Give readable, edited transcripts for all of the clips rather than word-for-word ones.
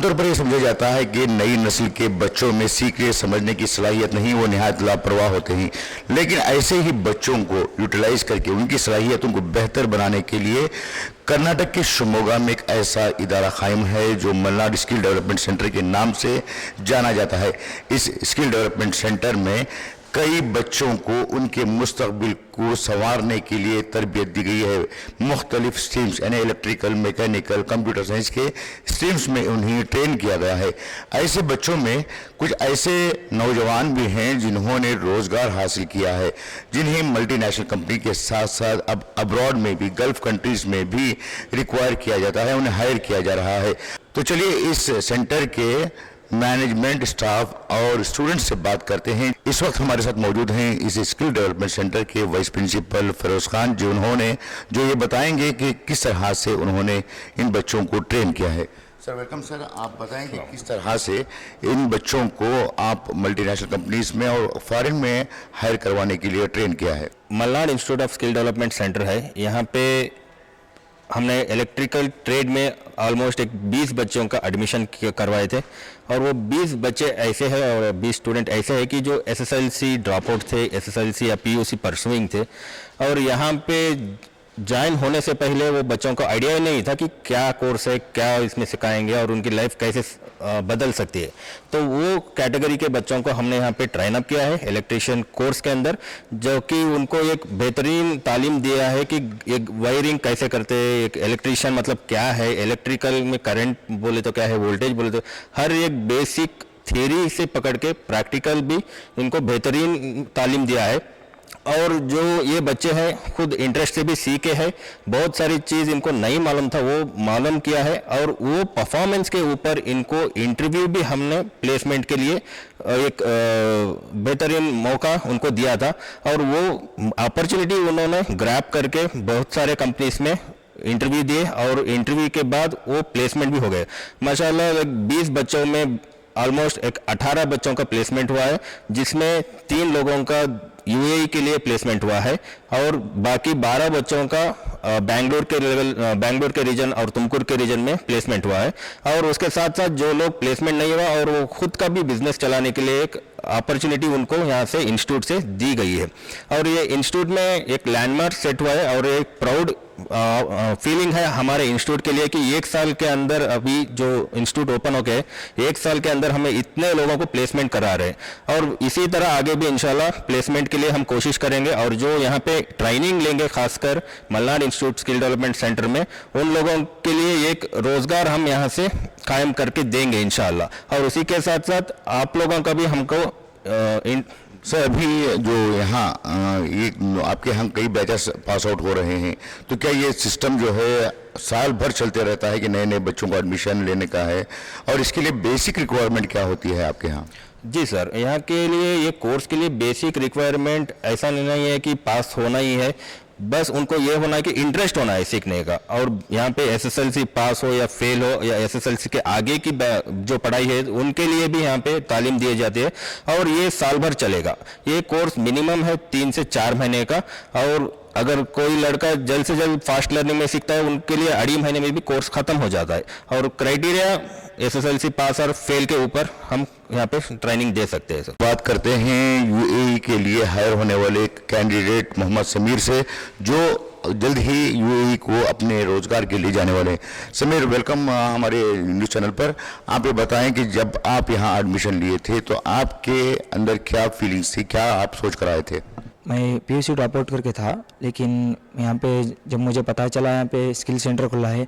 आमतौर पर यह समझा जाता है कि नई नस्ल के बच्चों में सीखने समझने की सलाहियत नहीं, वो निहायत लापरवाह होते हैं। लेकिन ऐसे ही बच्चों को यूटिलाइज करके उनकी सलाहियतों को बेहतर बनाने के लिए कर्नाटक के शिवमोगा में एक ऐसा इदारा कायम है जो मलनाड स्किल डेवलपमेंट सेंटर के नाम से जाना जाता है। इस स्किल डेवलपमेंट सेंटर में कई बच्चों को उनके मुस्तकबिल को संवारने के लिए तरबियत दी गई है। मुख्तलिफ स्ट्रीम्स यानी इलेक्ट्रिकल, मैकेनिकल, कंप्यूटर साइंस के स्ट्रीम्स में उन्हें ट्रेन किया गया है। ऐसे बच्चों में कुछ ऐसे नौजवान भी हैं जिन्होंने रोज़गार हासिल किया है, जिन्हें मल्टीनेशनल कंपनी के साथ साथ अब अब्रॉड में भी, गल्फ कंट्रीज़ में भी रिक्वायर किया जाता है, उन्हें हायर किया जा रहा है। तो चलिए इस सेंटर के मैनेजमेंट, स्टाफ और स्टूडेंट्स से बात करते हैं। इस वक्त हमारे साथ मौजूद हैं इस स्किल डेवलपमेंट सेंटर के वाइस प्रिंसिपल फिरोज खान, जो ये बताएंगे कि किस तरह से उन्होंने इन बच्चों को ट्रेन किया है। सर वेलकम सर, आप बताएंगे किस तरह से इन बच्चों को आप मल्टीनेशनल कंपनीज में और फॉरेन में हायर करवाने के लिए ट्रेन किया है। Malnad institute of skill development centre है। यहाँ पे हमने इलेक्ट्रिकल ट्रेड में ऑलमोस्ट एक 20 बच्चों का एडमिशन करवाए थे, और वो 20 बच्चे ऐसे हैं और 20 स्टूडेंट ऐसे हैं कि जो एसएसएलसी ड्रॉप आउट थे, एसएसएलसी या पीयूसी परसुइंग थे, और यहाँ पे ज्वाइन होने से पहले वो बच्चों को आइडिया ही नहीं था कि क्या कोर्स है, क्या इसमें सिखाएंगे और उनकी लाइफ कैसे बदल सकती है। तो वो कैटेगरी के बच्चों को हमने यहाँ पे ट्रेन अप किया है इलेक्ट्रिशियन कोर्स के अंदर, जो कि उनको एक बेहतरीन तालीम दिया है कि एक वायरिंग कैसे करते हैं, एक इलेक्ट्रिशियन मतलब क्या है, इलेक्ट्रिकल में करंट बोले तो क्या है, वोल्टेज बोले तो, हर एक बेसिक थियरी से पकड़ के प्रैक्टिकल भी इनको बेहतरीन तालीम दिया है। और जो ये बच्चे हैं खुद इंटरेस्ट से भी सीखे हैं, बहुत सारी चीज़ इनको नहीं मालूम था वो मालूम किया है, और वो परफॉर्मेंस के ऊपर इनको इंटरव्यू भी हमने प्लेसमेंट के लिए एक बेहतरीन मौका उनको दिया था, और वो अपॉर्चुनिटी उन्होंने ग्रैब करके बहुत सारे कंपनीज में इंटरव्यू दिए, और इंटरव्यू के बाद वो प्लेसमेंट भी हो गए। माशाल्लाह 20 बच्चों में ऑलमोस्ट एक 18 बच्चों का प्लेसमेंट हुआ है, जिसमें 3 लोगों का यूएई के लिए प्लेसमेंट हुआ है, और बाकी 12 बच्चों का बेंगलुरु के रीजन और तुमकुर के रीजन में प्लेसमेंट हुआ है। और उसके साथ साथ जो लोग प्लेसमेंट नहीं हुआ और वो खुद का भी बिजनेस चलाने के लिए एक अपॉर्चुनिटी उनको यहाँ से इंस्टीट्यूट से दी गई है। और ये इंस्टीट्यूट में एक लैंडमार्क सेट हुआ है, और एक प्राउड फीलिंग है हमारे इंस्टीट्यूट के लिए कि 1 साल के अंदर, अभी जो इंस्टीट्यूट ओपन हो गए 1 साल के अंदर हमें इतने लोगों को प्लेसमेंट करा रहे हैं, और इसी तरह आगे भी इंशाल्लाह प्लेसमेंट के लिए हम कोशिश करेंगे। और जो यहाँ पे ट्रेनिंग लेंगे खासकर Malnad institute skill development centre में, उन लोगों के लिए एक रोजगार हम यहाँ से कायम करके देंगे इंशाल्लाह। और उसी के साथ साथ आप लोगों का भी हमको सर अभी जो यहाँ ये आपके यहाँ कई बैचेस पास आउट हो रहे हैं, तो क्या ये सिस्टम जो है साल भर चलते रहता है कि नए नए बच्चों को एडमिशन लेने का है, और इसके लिए बेसिक रिक्वायरमेंट क्या होती है आपके यहाँ? जी सर, यहाँ के लिए ये कोर्स के लिए बेसिक रिक्वायरमेंट ऐसा नहीं है कि पास होना ही है, बस उनको ये होना है कि इंटरेस्ट होना है सीखने का। और यहाँ पे एसएसएलसी पास हो या फेल हो, या एसएसएलसी के आगे की जो पढ़ाई है उनके लिए भी यहाँ पे तालीम दी जाती है, और ये साल भर चलेगा। ये कोर्स मिनिमम है 3 से 4 महीने का, और अगर कोई लड़का जल्द से जल्द फास्ट लर्निंग में सीखता है उनके लिए 2.5 महीने में भी कोर्स खत्म हो जाता है। और क्राइटेरिया एसएसएलसी पास और फेल के ऊपर हम यहाँ पे ट्रेनिंग दे सकते हैं। सर बात करते हैं यूएई के लिए हायर होने वाले कैंडिडेट मोहम्मद समीर से, जो जल्द ही यूएई को अपने रोजगार के लिए जाने वाले हैं। समीर वेलकम हमारे न्यूज़ चैनल पर। आप ये बताएं कि जब आप यहाँ एडमिशन लिए थे तो आपके अंदर क्या फीलिंग्स थी, क्या आप सोच कर आए थे? मैं पीयूसी ड्रॉप आउट करके था, लेकिन यहाँ पे जब मुझे पता चला यहाँ पे स्किल सेंटर खुला है,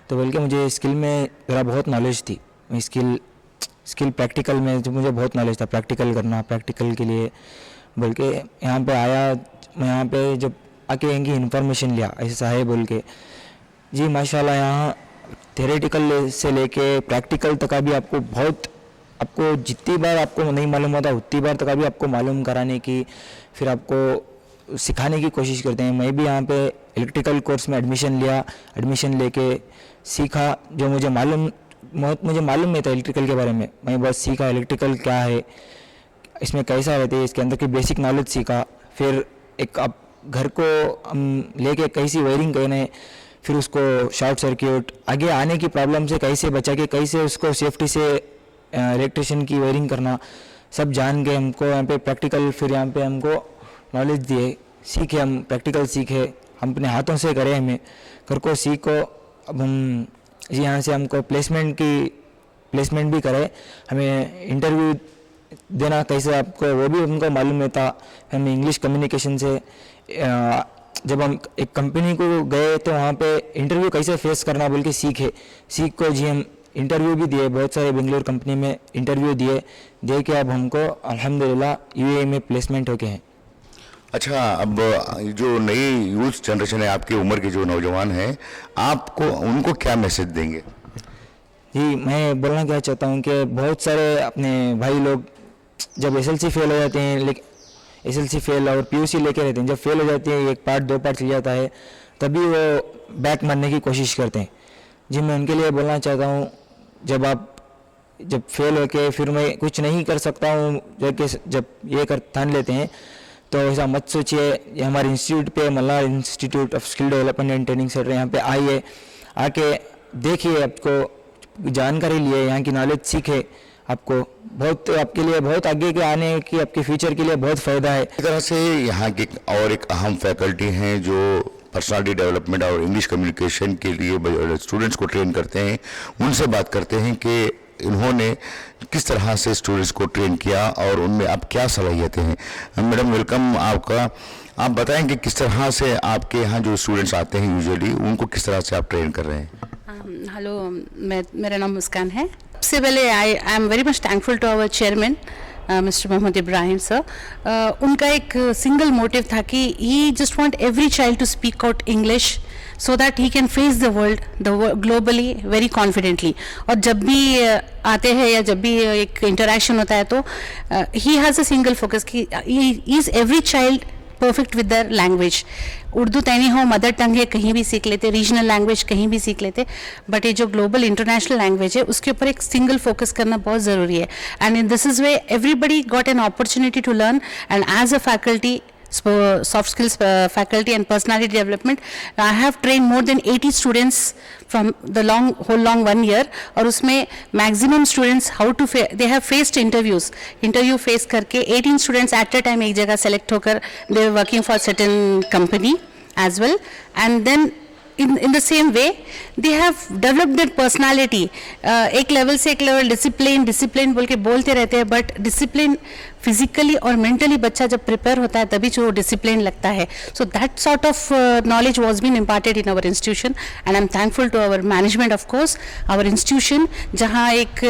तो बल्कि मुझे स्किल में ज़रा बहुत नॉलेज थी। मैं स्किल प्रैक्टिकल में जो मुझे बहुत नॉलेज था, प्रैक्टिकल करना, प्रैक्टिकल के लिए बल्कि यहाँ पे आया। मैं यहाँ पे जब आके इनकी इन्फॉर्मेशन लिया ऐसा है बोल के, जी माशाल्लाह यहाँ थ्योरेटिकल से लेके प्रैक्टिकल तक का भी आपको जितनी बार आपको नहीं मालूम होता उतनी बार तक भी आपको मालूम कराने की, फिर आपको सिखाने की कोशिश करते हैं। मैं भी यहाँ पे इलेक्ट्रिकल कोर्स में एडमिशन लिया, एडमिशन लेके सीखा। जो मुझे मालूम नहीं था इलेक्ट्रिकल के बारे में, मैं बस सीखा इलेक्ट्रिकल क्या है, इसमें कैसा रहते है, इसके अंदर की बेसिक नॉलेज सीखा। फिर एक आप घर को हम लेके कैसी वायरिंग करना है, फिर उसको शॉर्ट सर्किट आगे आने की प्रॉब्लम से कैसे बचा के कैसे उसको सेफ्टी से इलेक्ट्रिशियन की वायरिंग करना सब जान के हमको यहाँ पे प्रैक्टिकल फिर यहाँ पे हमको नॉलेज दिए, सीखे, हम प्रैक्टिकल सीखे, हम अपने हाथों से करें, हमें घर को सीखो। अब हम यहाँ से हमको प्लेसमेंट भी करे, हमें इंटरव्यू देना कैसे आपको वो भी उनको मालूम नहीं था। हमें इंग्लिश कम्युनिकेशन से जब हम एक कंपनी को गए तो वहाँ पे इंटरव्यू कैसे फेस करना बोल के सीख को जी हम इंटरव्यू भी दिए, बहुत सारे बेंगलोर कंपनी में इंटरव्यू दे के अब हमको अल्हम्दुलिल्लाह यूएई में प्लेसमेंट हो गए हैं। अच्छा, अब जो नई यूथ जनरेशन है, आपकी उम्र के जो नौजवान हैं, आपको उनको क्या मैसेज देंगे? जी मैं बोलना क्या चाहता हूँ कि बहुत सारे अपने भाई लोग जब एसएलसी फेल हो जाते हैं, लेकिन एसएलसी फेल और पीयूसी लेके रहते हैं, जब फेल हो जाते हैं, एक पार्ट दो पार्ट चल जाता है, तभी वो बैक मारने की कोशिश करते हैं। जी मैं उनके लिए बोलना चाहता हूँ, जब फेल होके फिर मैं कुछ नहीं कर सकता हूँ जब ये ठान लेते हैं तो ऐसा मत सोचिए। ये हमारे इंस्टीट्यूट पे Malhar institute of skill development and training centre यहाँ पे आइए, आके देखिए, आपको जानकारी लिए, यहाँ की नॉलेज सीखे, आपको बहुत आपके लिए बहुत आगे के आने की आपके फ्यूचर के लिए बहुत फ़ायदा है। इस तरह से यहाँ की और एक अहम फैकल्टी हैं जो पर्सनालिटी डेवलपमेंट और इंग्लिश कम्युनिकेशन के लिए स्टूडेंट्स को ट्रेन करते हैं। उनसे बात करते हैं कि इन्होंने किस तरह से स्टूडेंट्स को ट्रेन किया और उनमें अब क्या सलाहियतें हैं। मैडम वेलकम आपका, आप बताएं कि किस तरह से आपके यहाँ जो स्टूडेंट्स आते हैं यूजुअली उनको किस तरह से आप ट्रेन कर रहे हैं? हेलो, मेरा नाम मुस्कान है। सबसे पहले I am very much thankful to our chairman mister Mohammed Ibrahim sir. उनका एक सिंगल मोटिव था कि he just want every child to speak out English so that he can face the world globally very confidently। और जब भी आते हैं या जब भी एक इंटरेक्शन होता है तो he has a single focus कि he is every child perfect with their language. Urdu तैनी हो, मदर टंग है, कहीं भी सीख लेते, रीजनल लैंग्वेज कहीं भी सीख लेते, बट ये जो ग्लोबल इंटरनेशनल लैंग्वेज है उसके ऊपर एक सिंगल फोकस करना बहुत ज़रूरी है। And in this is way everybody got an opportunity to learn. And as a faculty, soft skills faculty and personality development, I have trained more than 80 students from the whole long 1 year। और उसमें maximum students they have faced interview face करके 18 students at a time एक जगह select होकर they were working for certain company as well। And then in the same way they have developed their personality। एक level से एक level discipline बोल के बोलते रहते हैं, बट डिसिप्लिन फिजिकली और मेंटली बच्चा जब प्रिपेयर होता है तभी जो डिसिप्लिन लगता है। So that sort of knowledge was been imparted in our institution and I am thankful to our management of course, our institution, जहाँ एक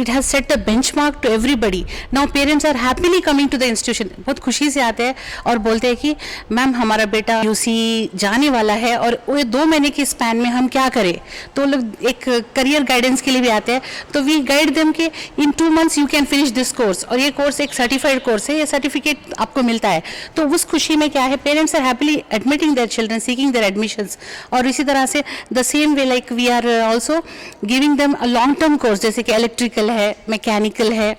it has set the benchmark to everybody। Now parents are happily coming to the institution। बहुत खुशी से आते हैं और बोलते हैं कि मैम हमारा बेटा यूसी जाने वाला है और वो 2 महीने के स्पैन में हम क्या करें। तो लोग एक करियर गाइडेंस के लिए भी आते हैं, तो वी गाइड देम कि इन 2 months you can finish this course. और ये कोर्स एक सर्टिफाइड कोर्स है, ये सर्टिफिकेट आपको मिलता है। तो उस खुशी में क्या है, parents are happily admitting their children, seeking their admissions. और इसी तरह से the same way like we are also giving them a long term course, जैसे कि इलेक्ट्रिकल है, मैकेनिकल है,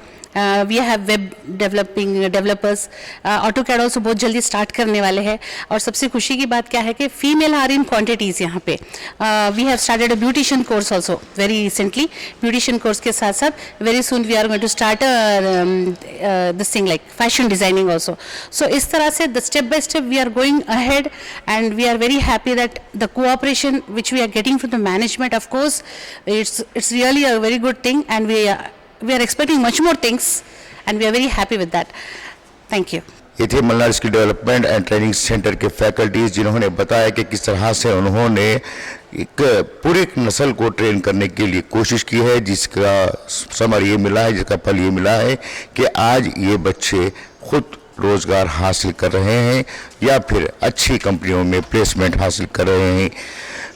we have web developers, AutoCAD also बहुत जल्दी स्टार्ट करने वाले हैं। और सबसे खुशी की बात क्या है कि फीमेल आर इन क्वांटिटीज़ यहाँ पे। We have started a beautician course also very recently. Beautician course के साथ साथ very soon we are going to start this thing like fashion designing also. So इस तरह से the step by step we are going ahead and we are very happy that the cooperation which we are getting from the management, of course it's really a very good thing and we are expecting much more things and we are very happy with that। Thank you। ये थे Malhar skill development and training centre के faculties, जिन्होंने बताया कि किस तरह से उन्होंने एक पूरी नस्ल को ट्रेन करने के लिए कोशिश की है, जिसका समर ये मिला है, जिसका फल ये मिला है कि आज ये बच्चे खुद रोजगार हासिल कर रहे हैं या फिर अच्छी कंपनियों में प्लेसमेंट हासिल कर रहे हैं।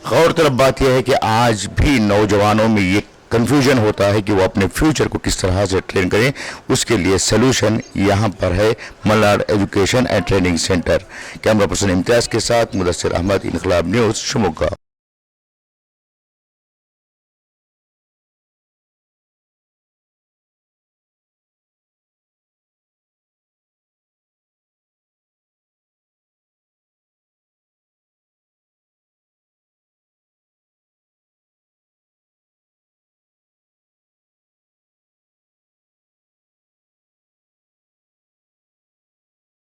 गौरतलब बात यह है कि आज भी नौजवानों में ये कन्फ्यूजन होता है कि वो अपने फ्यूचर को किस तरह से ट्रेन करें। उसके लिए सलूशन यहाँ पर है Malhar education and training centre. Camera person Imtiyaz के साथ मुदस्सिर अहमद, इनकलाब न्यूज़, शिमोगा।